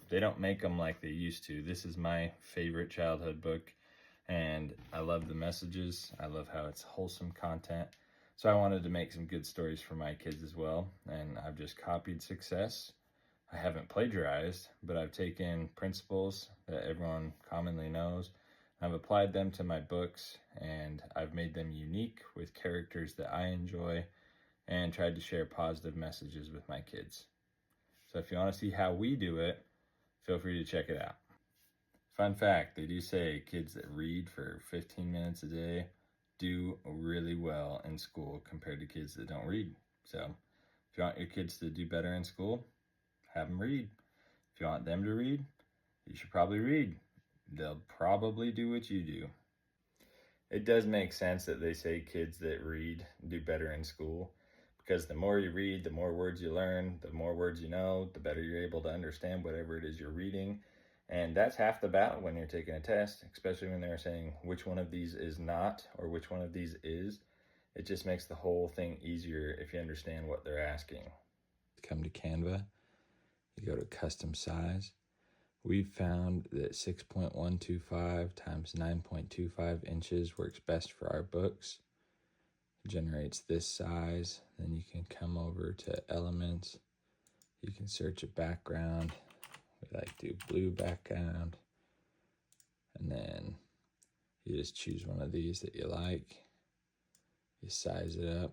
they don't make them like they used to. This is my favorite childhood book, and I love the messages. I love how it's wholesome content. So I wanted to make some good stories for my kids as well, and I've just copied success. I haven't plagiarized, but I've taken principles that everyone commonly knows. I've applied them to my books, and I've made them unique with characters that I enjoy, and tried to share positive messages with my kids. So if you want to see how we do it, feel free to check it out. Fun fact, they do say kids that read for 15 minutes a day do really well in school compared to kids that don't read. So if you want your kids to do better in school, have them read. If you want them to read, you should probably read. They'll probably do what you do. It does make sense that they say kids that read do better in school, because the more you read, the more words you learn, the more words you know, the better you're able to understand whatever it is you're reading. And that's half the battle when you're taking a test, especially when they're saying which one of these is not or which one of these is. It just makes the whole thing easier if you understand what they're asking. Come to Canva, you go to custom size. We've found that 6.125 times 9.25 inches works best for our books. It generates this size. Then you can come over to elements. You can search a background. We like to do blue background. And then you just choose one of these that you like. You size it up.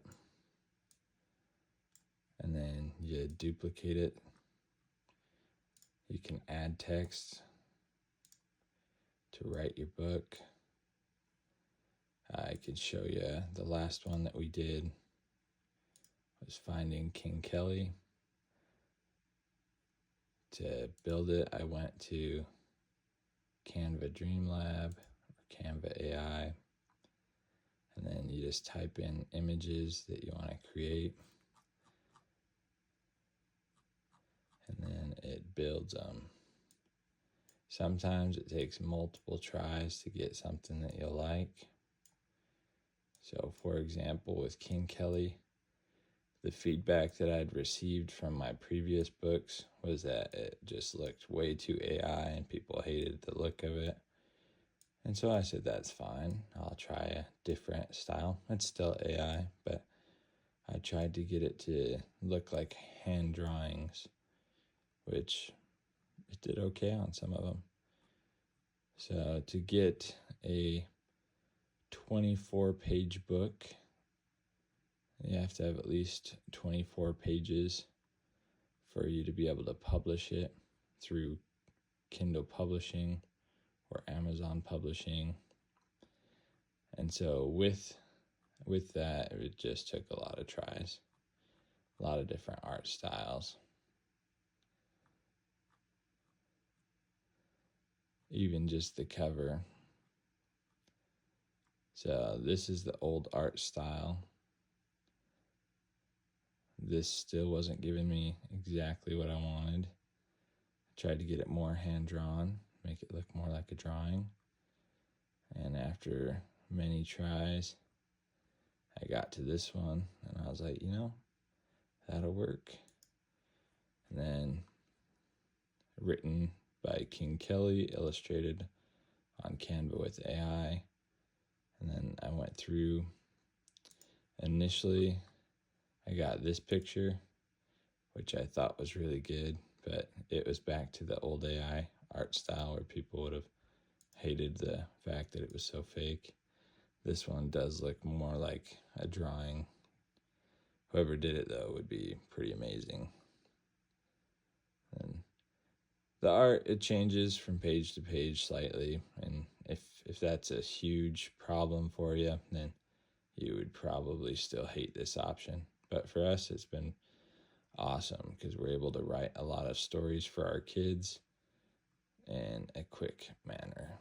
And then you duplicate it. You can add text to write your book. I could show you the last one that we did was finding King Kelly. To build it, I went to Canva Dream Lab or Canva AI, and then you just type in images that you want to create, and then it builds them. Sometimes it takes multiple tries to get something that you'll like. So for example, with King Kelly, the feedback that I'd received from my previous books was that it just looked way too AI and people hated the look of it. And so I said, that's fine. I'll try a different style. It's still AI, but I tried to get it to look like hand drawings, which it did okay on some of them. So to get a 24-page book, you have to have at least 24 pages for you to be able to publish it through Kindle Publishing or Amazon Publishing. And so with that, it just took a lot of tries, a lot of different art styles. Even just the cover. So this is the old art style. This still wasn't giving me exactly what I wanted. I tried to get it more hand-drawn, make it look more like a drawing. And after many tries, I got to this one, and I was like, that'll work. And then written by King Kelly, illustrated on Canva with AI. And then I went through. Initially, I got this picture, which I thought was really good, but it was back to the old AI art style where people would have hated the fact that it was so fake. This one does look more like a drawing. Whoever did it, though, would be pretty amazing. And the art, it changes from page to page slightly, and if that's a huge problem for you, then you would probably still hate this option. But for us, it's been awesome because we're able to write a lot of stories for our kids in a quick manner.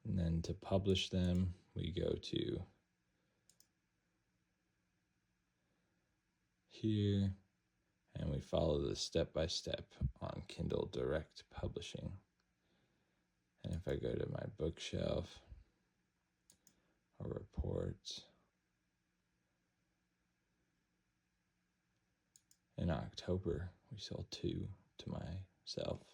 And then to publish them, we go to here, and we follow the step-by-step on Kindle Direct Publishing. And if I go to my bookshelf or reports, in October, We sold 2 to myself.